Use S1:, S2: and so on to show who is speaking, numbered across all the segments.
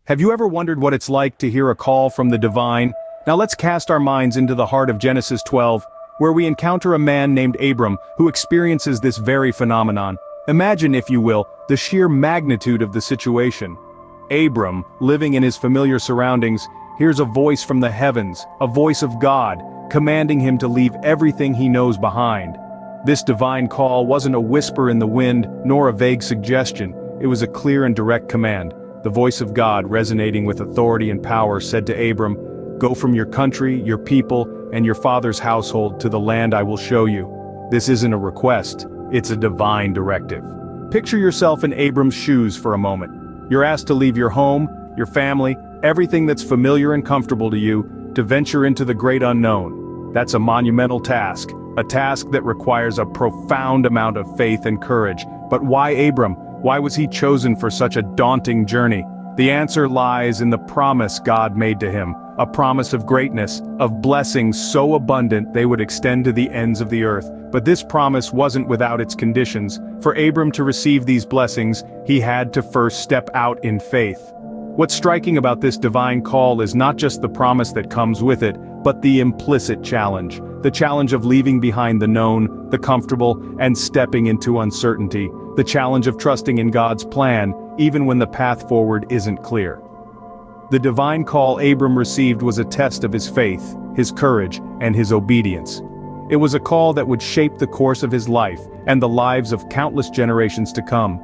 S1: Have you ever wondered what it's like to hear a call from the divine? Now let's cast our minds into the heart of Genesis 12, where we encounter a man named Abram who experiences this very phenomenon. Imagine, if you will, the sheer magnitude of the situation. Abram, living in his familiar surroundings, hears a voice from the heavens, a voice of God, commanding him to leave everything he knows behind. This divine call wasn't a whisper in the wind, nor a vague suggestion. It was a clear and direct command. The voice of God, resonating with authority and power, said to Abram, "Go from your country, your people, and your father's household to the land I will show you." This isn't a request, it's a divine directive. Picture yourself in Abram's shoes for a moment. You're asked to leave your home, your family, everything that's familiar and comfortable to you, to venture into the great unknown. That's a monumental task, a task that requires a profound amount of faith and courage. But why Abram? Why was he chosen for such a daunting journey? The answer lies in the promise God made to him, a promise of greatness, of blessings so abundant they would extend to the ends of the earth. But this promise wasn't without its conditions. For Abram to receive these blessings, he had to first step out in faith. What's striking about this divine call is not just the promise that comes with it, but the implicit challenge. The challenge of leaving behind the known, the comfortable, and stepping into uncertainty. The challenge of trusting in God's plan, even when the path forward isn't clear. The divine call Abram received was a test of his faith, his courage, and his obedience. It was a call that would shape the course of his life, and the lives of countless generations to come.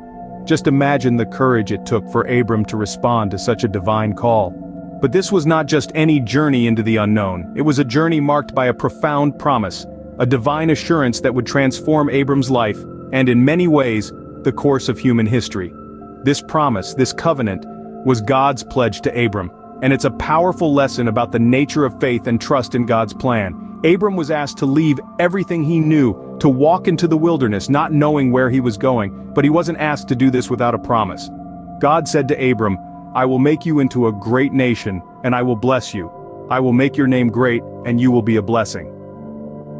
S1: Just imagine the courage it took for Abram to respond to such a divine call. But this was not just any journey into the unknown. It was a journey marked by a profound promise, a divine assurance that would transform Abram's life, and in many ways, the course of human history. This promise, this covenant, was God's pledge to Abram, and it's a powerful lesson about the nature of faith and trust in God's plan. Abram was asked to leave everything he knew, to walk into the wilderness, not knowing where he was going, but he wasn't asked to do this without a promise. God said to Abram, "I will make you into a great nation, and I will bless you. I will make your name great, and you will be a blessing."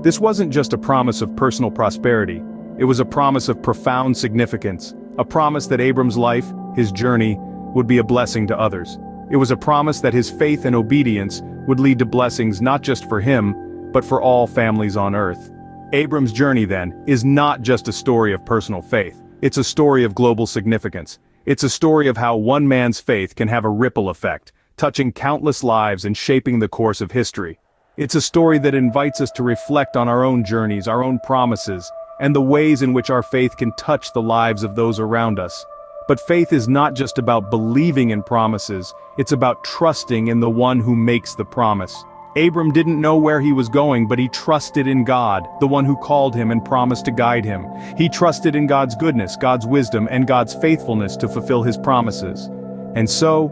S1: This wasn't just a promise of personal prosperity. It was a promise of profound significance, a promise that Abram's life, his journey, would be a blessing to others. It was a promise that his faith and obedience would lead to blessings not just for him, but for all families on earth. Abram's journey, then, is not just a story of personal faith. It's a story of global significance. It's a story of how one man's faith can have a ripple effect, touching countless lives and shaping the course of history. It's a story that invites us to reflect on our own journeys, our own promises, and the ways in which our faith can touch the lives of those around us. But faith is not just about believing in promises, it's about trusting in the one who makes the promise. Abram didn't know where he was going, but he trusted in God, the one who called him and promised to guide him. He trusted in God's goodness, God's wisdom, and God's faithfulness to fulfill his promises. And so,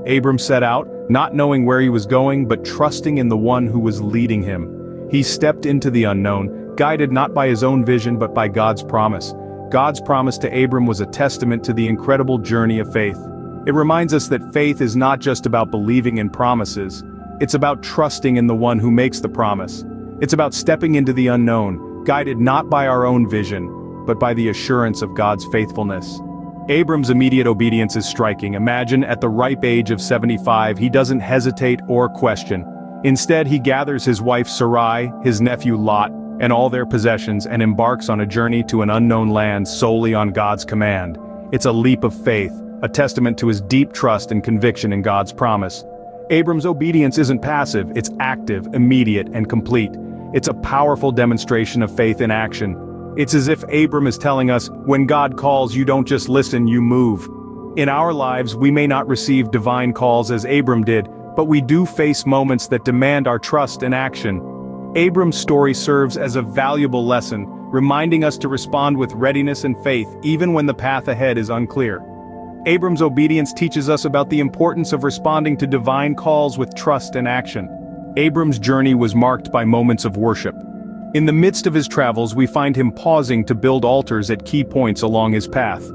S1: Abram set out, not knowing where he was going, but trusting in the one who was leading him. He stepped into the unknown, guided not by his own vision but by God's promise. God's promise to Abram was a testament to the incredible journey of faith. It reminds us that faith is not just about believing in promises. It's about trusting in the one who makes the promise. It's about stepping into the unknown, guided not by our own vision, but by the assurance of God's faithfulness. Abram's immediate obedience is striking. Imagine, at the ripe age of 75, he doesn't hesitate or question. Instead, he gathers his wife Sarai, his nephew Lot, and all their possessions and embarks on a journey to an unknown land solely on God's command. It's a leap of faith, a testament to his deep trust and conviction in God's promise. Abram's obedience isn't passive, it's active, immediate, and complete. It's a powerful demonstration of faith in action. It's as if Abram is telling us, when God calls, you don't just listen, you move. In our lives, we may not receive divine calls as Abram did, but we do face moments that demand our trust and action. Abram's story serves as a valuable lesson, reminding us to respond with readiness and faith, even when the path ahead is unclear. Abram's obedience teaches us about the importance of responding to divine calls with trust and action. Abram's journey was marked by moments of worship. In the midst of his travels, we find him pausing to build altars at key points along his path.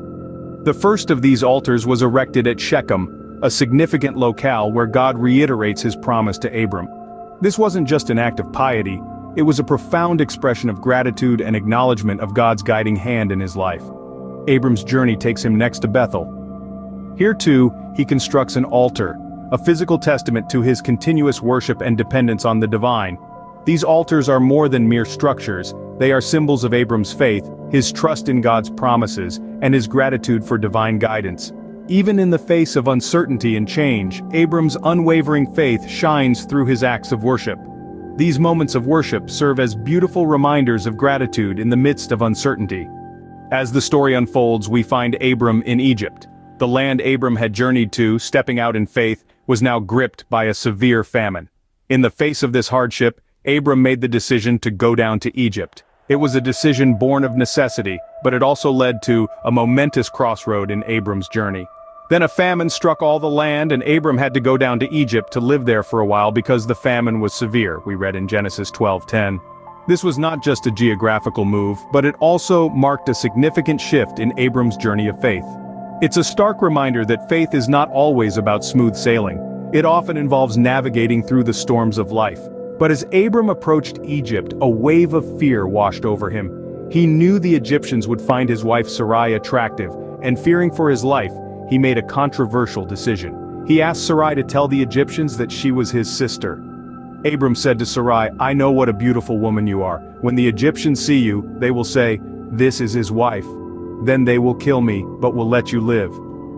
S1: The first of these altars was erected at Shechem, a significant locale where God reiterates his promise to Abram. This wasn't just an act of piety, it was a profound expression of gratitude and acknowledgement of God's guiding hand in his life. Abram's journey takes him next to Bethel. Here too, he constructs an altar, a physical testament to his continuous worship and dependence on the divine. These altars are more than mere structures, they are symbols of Abram's faith, his trust in God's promises, and his gratitude for divine guidance. Even in the face of uncertainty and change, Abram's unwavering faith shines through his acts of worship. These moments of worship serve as beautiful reminders of gratitude in the midst of uncertainty. As the story unfolds, we find Abram in Egypt. The land Abram had journeyed to, stepping out in faith, was now gripped by a severe famine. In the face of this hardship, Abram made the decision to go down to Egypt. It was a decision born of necessity, but it also led to a momentous crossroad in Abram's journey. Then a famine struck all the land, and Abram had to go down to Egypt to live there for a while because the famine was severe, we read in Genesis 12:10. This was not just a geographical move, but it also marked a significant shift in Abram's journey of faith. It's a stark reminder that faith is not always about smooth sailing. It often involves navigating through the storms of life. But as Abram approached Egypt, a wave of fear washed over him. He knew the Egyptians would find his wife Sarai attractive, and fearing for his life, he made a controversial decision. He asked Sarai to tell the Egyptians that she was his sister. Abram said to Sarai, "I know what a beautiful woman you are. When the Egyptians see you, they will say, 'This is his wife.' Then they will kill me, but will let you live.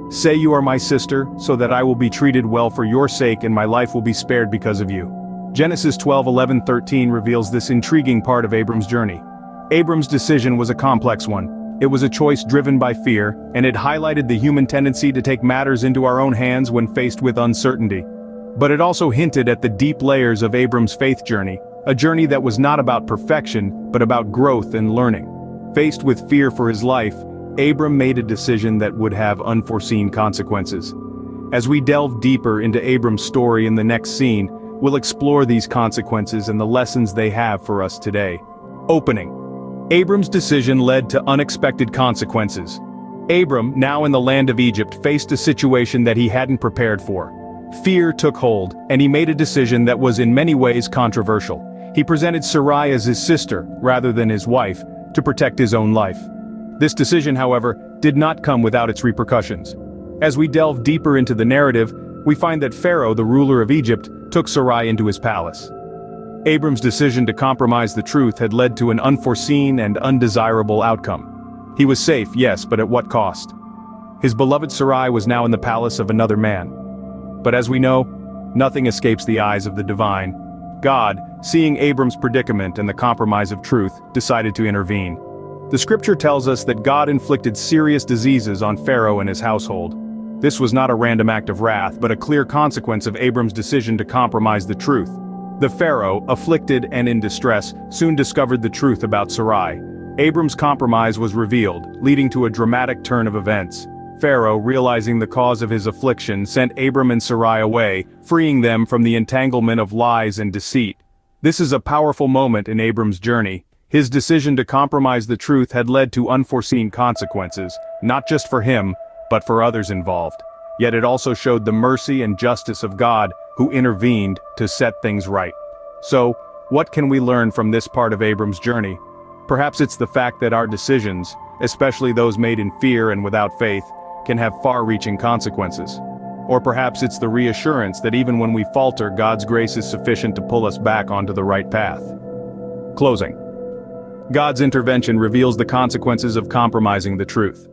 S1: Say you are my sister, so that I will be treated well for your sake and my life will be spared because of you." Genesis 12:11-13 reveals this intriguing part of Abram's journey. Abram's decision was a complex one. It was a choice driven by fear, and it highlighted the human tendency to take matters into our own hands when faced with uncertainty. But it also hinted at the deep layers of Abram's faith journey, a journey that was not about perfection, but about growth and learning. Faced with fear for his life, Abram made a decision that would have unforeseen consequences. As we delve deeper into Abram's story in the next scene, we'll explore these consequences and the lessons they have for us today. Opening. Abram's decision led to unexpected consequences. Abram, now in the land of Egypt, faced a situation that he hadn't prepared for. Fear took hold, and he made a decision that was in many ways controversial. He presented Sarai as his sister, rather than his wife, to protect his own life. This decision, however, did not come without its repercussions. As we delve deeper into the narrative, we find that Pharaoh, the ruler of Egypt, took Sarai into his palace. Abram's decision to compromise the truth had led to an unforeseen and undesirable outcome. He was safe, yes, but at what cost? His beloved Sarai was now in the palace of another man. But as we know, nothing escapes the eyes of the divine. God, seeing Abram's predicament and the compromise of truth, decided to intervene. The scripture tells us that God inflicted serious diseases on Pharaoh and his household. This was not a random act of wrath, but a clear consequence of Abram's decision to compromise the truth. The Pharaoh, afflicted and in distress, soon discovered the truth about Sarai. Abram's compromise was revealed, leading to a dramatic turn of events. Pharaoh, realizing the cause of his affliction, sent Abram and Sarai away, freeing them from the entanglement of lies and deceit. This is a powerful moment in Abram's journey. His decision to compromise the truth had led to unforeseen consequences, not just for him, but for others involved. Yet it also showed the mercy and justice of God, who intervened to set things right. So, what can we learn from this part of Abram's journey? Perhaps it's the fact that our decisions, especially those made in fear and without faith, can have far-reaching consequences. Or perhaps it's the reassurance that even when we falter, God's grace is sufficient to pull us back onto the right path. Closing. God's intervention reveals the consequences of compromising the truth.